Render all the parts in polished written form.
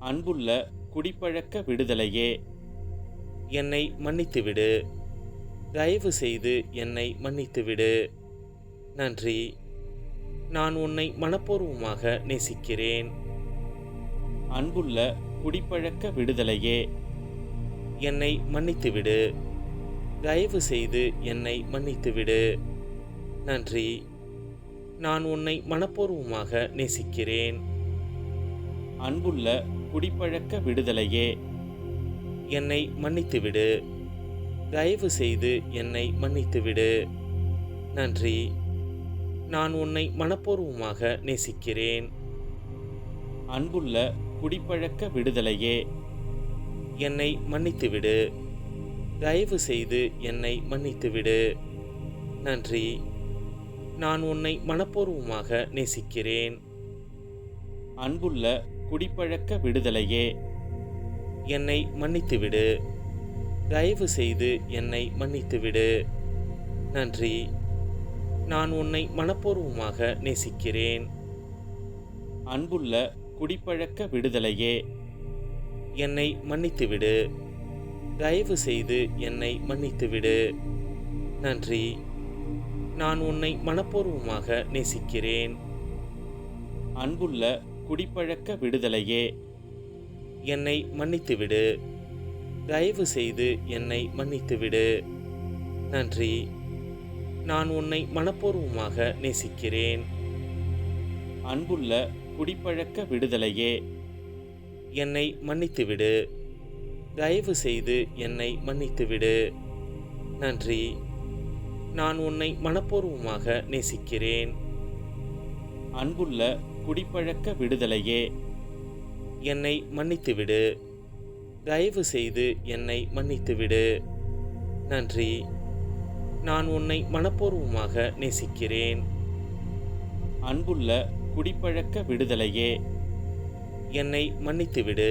அன்புள்ள குடிப்பழக்க விடுதலையே, என்னை மன்னித்துவிடு. தயவு செய்து என்னை மன்னித்துவிடு. நன்றி. நான் உன்னை மனப்பூர்வமாக நேசிக்கிறேன். அன்புள்ள குடிப்பழக்க விடுதலையே, என்னை மன்னித்துவிடு. தயவு செய்து என்னை மன்னித்துவிடு. நன்றி. நான் உன்னை மனப்பூர்வமாக நேசிக்கிறேன். அன்புள்ள குடிப்பழக்க விடுதலையே, என்னை மன்னித்துவிடு. தயவு செய்து என்னை மன்னித்துவிடு. நன்றி. நான் உன்னை மனப்பூர்வமாக நேசிக்கிறேன். அன்புள்ள குடிப்பழக்க விடுதலையே, என்னை மன்னித்துவிடு. தயவு செய்து என்னை மன்னித்துவிடு. நன்றி. நான் உன்னை மனப்பூர்வமாக நேசிக்கிறேன். அன்புள்ள குடிப்பழக்க விடுதலையே, என்னை மன்னித்துவிடு. தயவு செய்து என்னை மன்னித்துவிடு. நன்றி. நான் உன்னை மனப்பூர்வமாக நேசிக்கிறேன். அன்புள்ள குடிப்பழக்க விடுதலையே, என்னை மன்னித்துவிடு. தயவு செய்து என்னை மன்னித்துவிடு. நன்றி. நான் உன்னை மனப்பூர்வமாக நேசிக்கிறேன். அன்புள்ள குடிப்பழக்க விடுதலையே, என்னை மன்னித்துவிடு. தயவு செய்து என்னை மன்னித்துவிடு. நன்றி. நான் உன்னை மனப்பூர்வமாக நேசிக்கிறேன். அன்புள்ள குடிப்பழக்க விடுதலையே, என்னை மன்னித்துவிடு. தயவு செய்து என்னை மன்னித்துவிடு. நன்றி. நான் உன்னை மனப்பூர்வமாக நேசிக்கிறேன். அன்புள்ள குடிப்பழக்க விடுதலையே, என்னை மன்னித்துவிடு. தயவு செய்து என்னை மன்னித்துவிடு. நன்றி. நான் உன்னை மனப்பூர்வமாக நேசிக்கிறேன். அன்புள்ள குடிப்பழக்க விடுதலையே, என்னை மன்னித்துவிடு.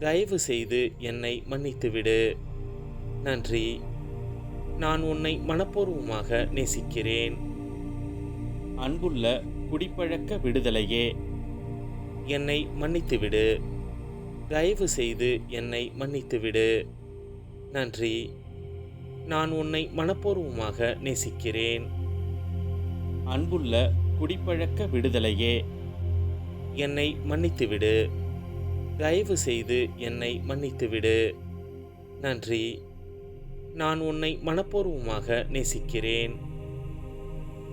தயவு செய்து என்னை மன்னித்துவிடு. நன்றி. நான் உன்னை மனப்பூர்வமாக நேசிக்கிறேன். அன்புள்ள குடிப்பழக்க விடுதலையே, என்னை மன்னித்துவிடு. தயவு செய்து என்னை மன்னித்துவிடு. நன்றி. நான் உன்னை மனப்பூர்வமாக நேசிக்கிறேன். அன்புள்ள குடிப்பழக்க விடுதலையே, என்னை மன்னித்துவிடு. தயவு செய்து என்னை மன்னித்துவிடு. நன்றி. நான் உன்னை மனப்பூர்வமாக நேசிக்கிறேன்.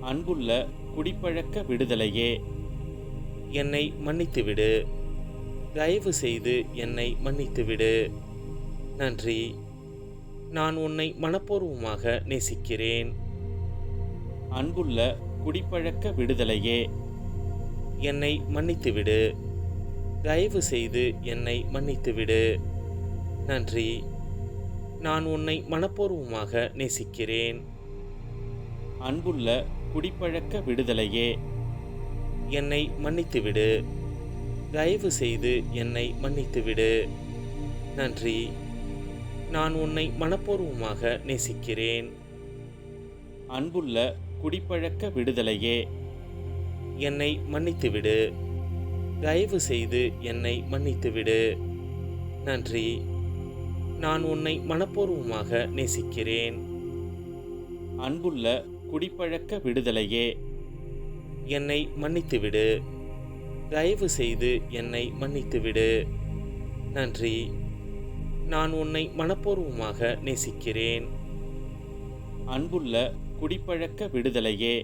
அன்புள்ள குடிப்பழக்க விடுதலையே, என்னை மன்னித்துவிடு. தயவு செய்து என்னை மன்னித்துவிடு. நன்றி. நான் உன்னை மனப்பூர்வமாக நேசிக்கிறேன். அன்புள்ள குடிப்பழக்க விடுதலையே, என்னை மன்னித்துவிடு. தயவு செய்து என்னை மன்னித்துவிடு. நன்றி. நான் உன்னை மனப்பூர்வமாக நேசிக்கிறேன். அன்புள்ள குடிப்பழக்க விடுதலையே, என்னை மன்னித்துவிடு. தயவு செய்து என்னை மன்னித்துவிடு. நன்றி. நான் உன்னை மனப்பூர்வமாக நேசிக்கிறேன். அன்புள்ள குடிப்பழக்க விடுதலையே, என்னை மன்னித்துவிடு. தயவு செய்து என்னை மன்னித்துவிடு. நன்றி. நான் உன்னை மனப்பூர்வமாக நேசிக்கிறேன். அன்புள்ள குடிப்பழக்க விடுதலையே, என்னை மன்னித்துவிடு. தயவு செய்து என்னை மன்னித்துவிடு. நன்றி. நான் உன்னை மனப்பூர்வமாக நேசிக்கிறேன். அன்புள்ள குடிப்பழக்க விடுதலையே,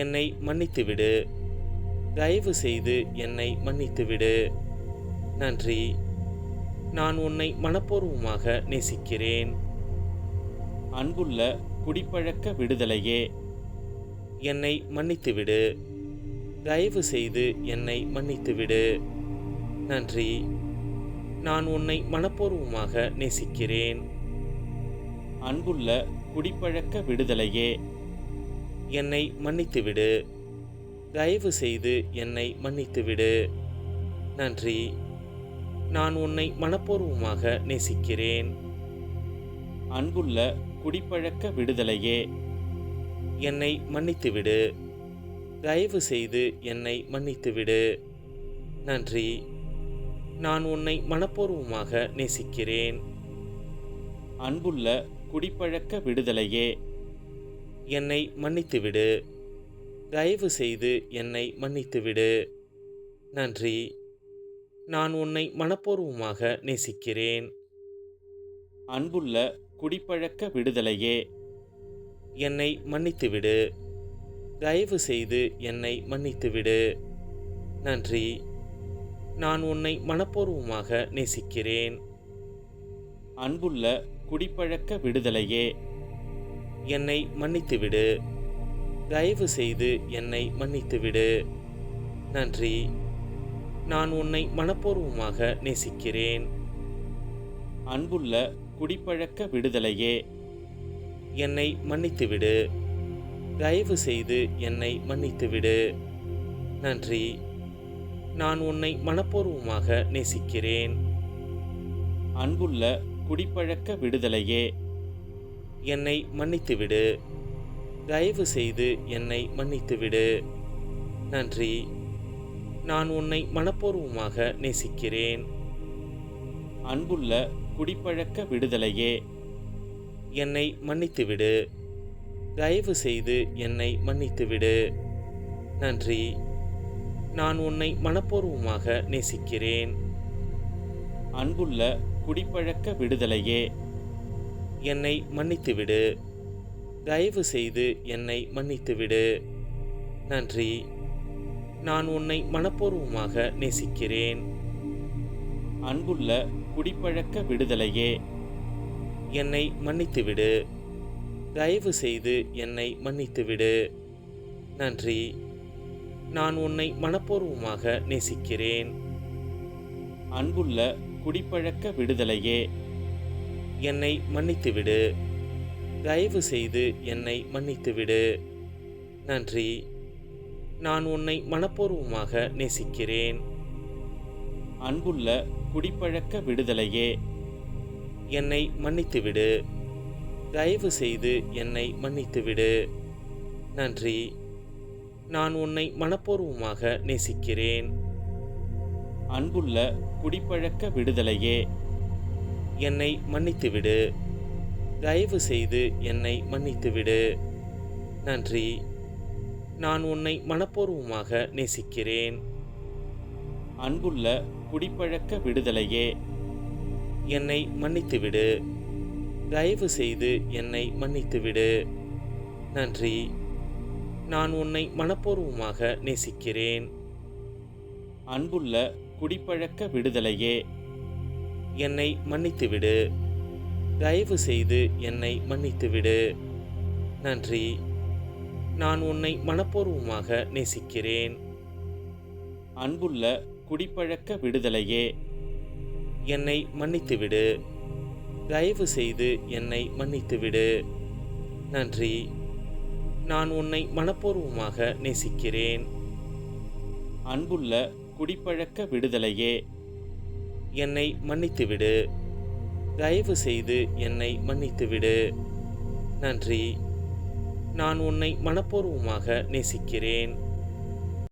என்னை மன்னித்துவிடு. தயவு செய்து என்னை மன்னித்துவிடு. நன்றி. நான் உன்னை மனப்பூர்வமாக நேசிக்கிறேன். அன்புள்ள குடிப்பழக்க விடுதலையே, என்னை மன்னித்துவிடு. தயவு செய்து என்னை மன்னித்துவிடு. நன்றி. நான் உன்னை மனப்பூர்வமாக நேசிக்கிறேன். அன்புள்ள குடிப்பழக்க விடுதலையே, என்னை மன்னித்துவிடு. தயவு செய்து என்னை மன்னித்துவிடு. நன்றி. நான் உன்னை மனப்பூர்வமாக நேசிக்கிறேன். அன்புள்ள குடிப்பழக்க விடுதலையே, என்னை மன்னித்துவிடு. தயவு செய்து என்னை மன்னித்துவிடு. நன்றி. நான் உன்னை மனப்பூர்வமாக நேசிக்கிறேன். அன்புள்ள குடிப்பழக்க விடுதலையே, என்னை மன்னித்துவிடு. தயவு செய்து என்னை மன்னித்துவிடு. நன்றி. நான் உன்னை மனப்பூர்வமாக நேசிக்கிறேன். அன்புள்ள குடிப்பழக்க விடுதலையே, என்னை மன்னித்துவிடு. தயவு செய்து என்னை மன்னித்துவிடு. நன்றி. நான் உன்னை மனப்பூர்வமாக நேசிக்கிறேன். அன்புள்ள குடிப்பழக்க விடுதலையே, என்னை மன்னித்துவிடு. தயவு செய்து என்னை மன்னித்துவிடு. நன்றி. நான் உன்னை மனப்பூர்வமாக நேசிக்கிறேன். அன்புள்ள குடிப்பழக்க விடுதலையே, என்னை மன்னித்துவிடு. தயவு செய்து என்னை மன்னித்துவிடு. நன்றி. நான் உன்னை மனப்பூர்வமாக நேசிக்கிறேன். அன்புள்ள குடிப்பழக்க விடுதலையே, என்னை மன்னித்துவிடு. தயவு செய்து என்னை மன்னித்துவிடு. நன்றி. நான் உன்னை மனப்பூர்வமாக நேசிக்கிறேன். அன்புள்ள குடிப்பழக்க விடுதலையே, என்னை மன்னித்துவிடு. தயவு செய்து என்னை மன்னித்துவிடு. நன்றி. நான் உன்னை மனப்பூர்வமாக நேசிக்கிறேன். அன்புள்ள குடிப்பழக்க விடுதலையே, என்னை மன்னித்துவிடு. தயவு செய்து என்னை மன்னித்துவிடு. நன்றி. நான் உன்னை மனப்பூர்வமாக நேசிக்கிறேன். அன்புள்ள குடிப்பழக்க விடுதலையே, என்னை மன்னித்துவிடு. தயவு செய்து என்னை மன்னித்துவிடு. நன்றி. நான் உன்னை மனப்பூர்வமாக நேசிக்கிறேன். அன்புள்ள குடிப்பழக்க விடுதலையே, என்னை மன்னித்துவிடு. தயவு செய்து என்னை மன்னித்துவிடு. நன்றி. நான் உன்னை மனப்பூர்வமாக நேசிக்கிறேன். அன்புள்ள குடிப்பழக்க விடுதலையே, என்னை மன்னித்துவிடு. தயவு செய்து என்னை மன்னித்துவிடு. நன்றி. நான் உன்னை மனப்பூர்வமாக நேசிக்கிறேன். அன்புள்ள குடிப்பழக்க விடுதலையே, என்னை மன்னித்துவிடு. தயவு செய்து என்னை மன்னித்துவிடு. நன்றி. நான் உன்னை மனப்பூர்வமாக நேசிக்கிறேன். அன்புள்ள குடிப்பழக்க விடுதலையே, என்னை மன்னித்துவிடு. தயவு செய்து என்னை மன்னித்துவிடு. நன்றி. நான் உன்னை மனப்பூர்வமாக நேசிக்கிறேன். அன்புள்ள குடிப்பழக்க விடுதலையே, என்னை மன்னித்துவிடு. தயவு செய்து என்னை மன்னித்துவிடு. நன்றி. நான் உன்னை மனப்பூர்வமாக நேசிக்கிறேன். அன்புள்ள குடிப்பழக்க விடுதலையே, என்னை மன்னித்துவிடு. தயவு செய்து என்னை மன்னித்துவிடு. நன்றி. நான் உன்னை மனப்பூர்வமாக நேசிக்கிறேன். அன்புள்ள குடிப்பழக்க விடுதலையே, என்னை மன்னித்துவிடு. தயவு செய்து என்னை மன்னித்துவிடு. நன்றி. நான் உன்னை மனப்பூர்வமாக நேசிக்கிறேன்.